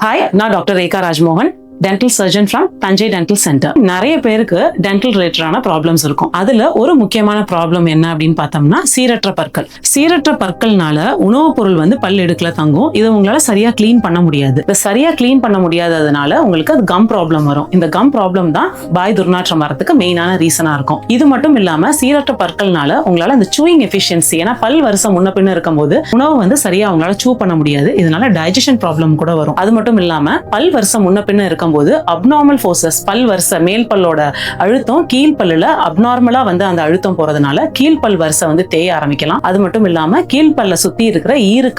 Hi, நான் doctor Rekha Rajmohan, dental surgeon from Thanjai dental centre. நிறைய பேருக்கு டென்டல் ரிலேட்டடான ப்ராப்ளம்ஸ் இருக்கும். அதுல ஒரு முக்கியமான ப்ராப்ளம் என்ன அப்படின்னு பார்த்தோம்னா சீரற்ற பற்கள். சீரற்ற பற்கள்னால உணவுப் பொருள் வந்து பல் எடுக்கல தங்கும். இதை உங்களால சரியா கிளீன் பண்ண முடியாது. இதை சரியா கிளீன் பண்ண முடியாததுனால உங்களுக்கு அது கம் ப்ராப்ளம் வரும். இந்த கம் ப்ராப்ளம் தான் வாய் துர்நாற்றம் வரதுக்கு மெயினான ரீசனா இருக்கும். இது மட்டும் இல்லாம சீரற்ற பற்கள்னால உங்களால அந்த சூயிங் எஃபிஷியன்சி, ஏன்னா பல் வரிசை முன்ன பின்ன இருக்கும்போது உணவு வந்து சரியா உங்களால சூ பண்ண முடியாது. இதனால டைஜஷன் ப்ராப்ளம் கூட வரும். அது மட்டும் இல்லாம பல் வரிசை முன்ன பின்ன இருக்கும்போது அப்நார்மல் ஃபோர்சஸ், பல் வரிசை மேல் பல்லோட அழுத்தம் கீழ் பல்லுல அப்நார்மலா வந்து அந்த அழுத்தம் போறதுனால கீழ் பல் வரிசை வந்து தேய ஆரம்பிக்கலாம். அது மட்டும் இல்லாம கீழ் பல்ல சுத்தி இருக்கிற ஈறு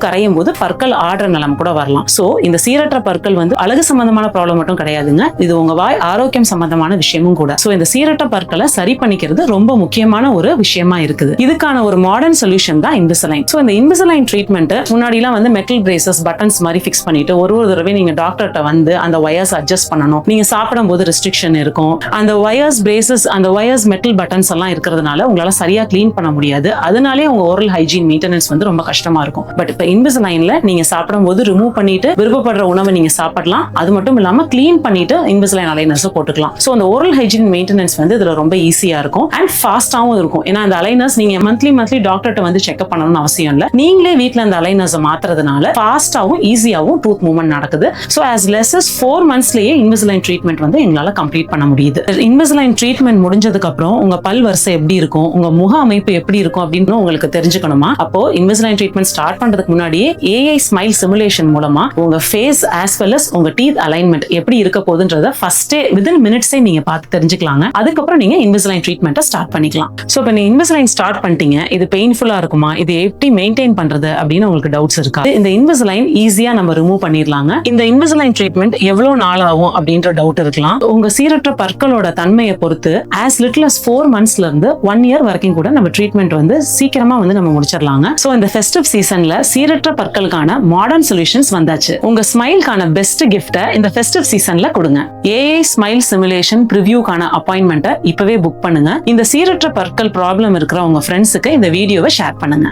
கரையும் போது பற்கள் ஆடுற நிலம் கூட வரலாம். சோ இந்த சீரற்ற பற்கள் வந்து அழகு சம்பந்தமான ப்ராப்ளம் மட்டும் கிடையாதுங்க, இது உங்க வாய் ஆரோக்கியம் சம்பந்தமான விஷயமும் கூட. சோ இந்த சீரற்ற பற்களை சரி பண்ணிக்கிறது ரொம்ப முக்கியமான ஒரு விஷயமா இருக்குது. இதுக்கான ஒரு மாடர்ன் சொல்யூஷன் தான் இன்விசலைன். சோ இந்த இன்விசலைன் ட்ரீட்மெண்ட் முன்னாடி எல்லாம் வந்து மெட்டல் பிரேசஸ் பட்டன்ஸ் மாதிரி ஃபிக்ஸ் பண்ணிட்டு ஒரு தடவை நீங்க டாக்டர்கிட்ட வந்து அந்த வயர்ஸ் அட்ஜஸ்ட் பண்ணணும். நீங்க சாப்பிடும் போது ரெஸ்ட்ரிக்ஷன் இருக்கும். அந்த வயர்ஸ் பிரேசஸ், அந்த வயர்ஸ் மெட்டல் பட்டன்ஸ் எல்லாம் இருக்கிறதுனால உங்களால சரியா கிளீன் பண்ண முடியாது. அதனாலே உங்க ஓரல் ஹைஜீன் மெயின்டெனன்ஸ் வந்து ரொம்ப கஷ்டமா இருக்கும். பட் இப்ப இன்விசலைன்ல நீங்க சாப்பிடும் போது ரிமூவ் பண்ணிட்டு விருப்பப்படுற உணவை நீங்க சாப்பிடலாம். அது மட்டும் இல்லாம கிளீன் பண்ணிட்டு இன்விசலைன் அலைனர்ஸ் போட்டுக்கலாம். சோ அந்த ஓரல் ஹைஜீன் மெயின்டெனன்ஸ் வந்து இதுல ரொம்ப ஈஸியா இருக்கும் அண்ட் ஃபாஸ்டாவும் இருக்கும். ஏன்னா அந்த அலைனர்ஸ் நீங்க மந்த்லி டாக்டர்கிட்ட வந்து செக்அப் பண்ணணும்னு அவசியம் இல்ல. நீங்களே வீட்ல அந்த அலைனர்ஸ் மாத்துறதுனால ஃபாஸ்டாவும் ஈஸியாவும் டூத் மூவ்மெண்ட் நடக்குது. சோ as less as 4 monthsலயே இன்விசலைன் ட்ரீட்மெண்ட் வந்து எங்களால கம்ப்ளீட் பண்ண முடியுது. இன்விசலைன் ட்ரீட்மெண்ட் முடிஞ்சதுக்கு அப்புறம் உங்க பல் வரிசை எப்படி இருக்கும், உங்க முக அமைப்பு எப்படி இருக்கும் அப்படின்னு உங்களுக்கு தெரிஞ்சுக்கணுமா? அப்போ இன்விசலைன் ட்ரீட்மெண்ட் ஸ்டார்ட் பண்றதுக்கு முன்னாடியே AI ஸ்மைல் சிமுலேஷன் மூலமா உங்க ஃபேஸ் as well as உங்க டீத் அலைன்மெண்ட் எப்படி இருக்க போகுதுன்றத ஃபர்ஸ்டே வித்தின் மினிட்ஸே நீங்க பார்த்து தெரிஞ்சுக்கலாங்க. அதுக்கப்புறம் நீங்க இன்விசலைன் ட்ரீட்மெண்ட்டை ஸ்டார்ட் பண்ணிக்கலாம். சோ இப்போ நீங்க இன்விசலைன் ஸ்டார்ட் பண்ணிட்டீங்க, இது பெயின்ஃபுல்லா இருக்குமா, இது எப்படி மெயின்டைன் பண்றது அப்படின்னு உங்களுக்கு டவுட்ஸ் இருக்கா? இந்த இன்விசலைன் ஈஸியா நம்ம ரிமூவ் பண்ணிடலாங்க. இந்த இன்விசலைன் ட்ரீட்மெண்ட் எவ்வளவு நாள் ஆகும் அப்படின்ற டவுட் இருக்கலாம். உங்க சீரற்ற பற்களோட தன்மையை பொறுத்து as little as 4 monthsல இருந்து 1 year வரைக்கும் கூட நம்ம ட்ரீட்மெண்ட் வந்து சீக்கிரமா வந்து நம்ம முடிச்சிடலாங்க. சோ இந்த ஃபெஸ்டிவ் சீசன்ல சீரற்ற பற்களுக்கான மாடர்ன் சொல்யூஷன்ஸ் வந்தாச்சு. உங்க ஸ்மைல்கான பெஸ்ட் கிஃப்ட்டை இந்த ஃபெஸ்டிவ் சீசன்ல கொடுங்க. AI ஸ்மைல் சிமுலேஷன் ப்ரிவியூக்கான அப்பாயின்மெண்ட்டை இப்பவே புக் பண்ணுங்க. இந்த சீரற்ற பற்கள் ப்ராப்ளம் இருக்கிற உங்க ஃப்ரெண்ட்ஸுக்கு இந்த வீடியோவை ஷேர் பண்ணுங்க.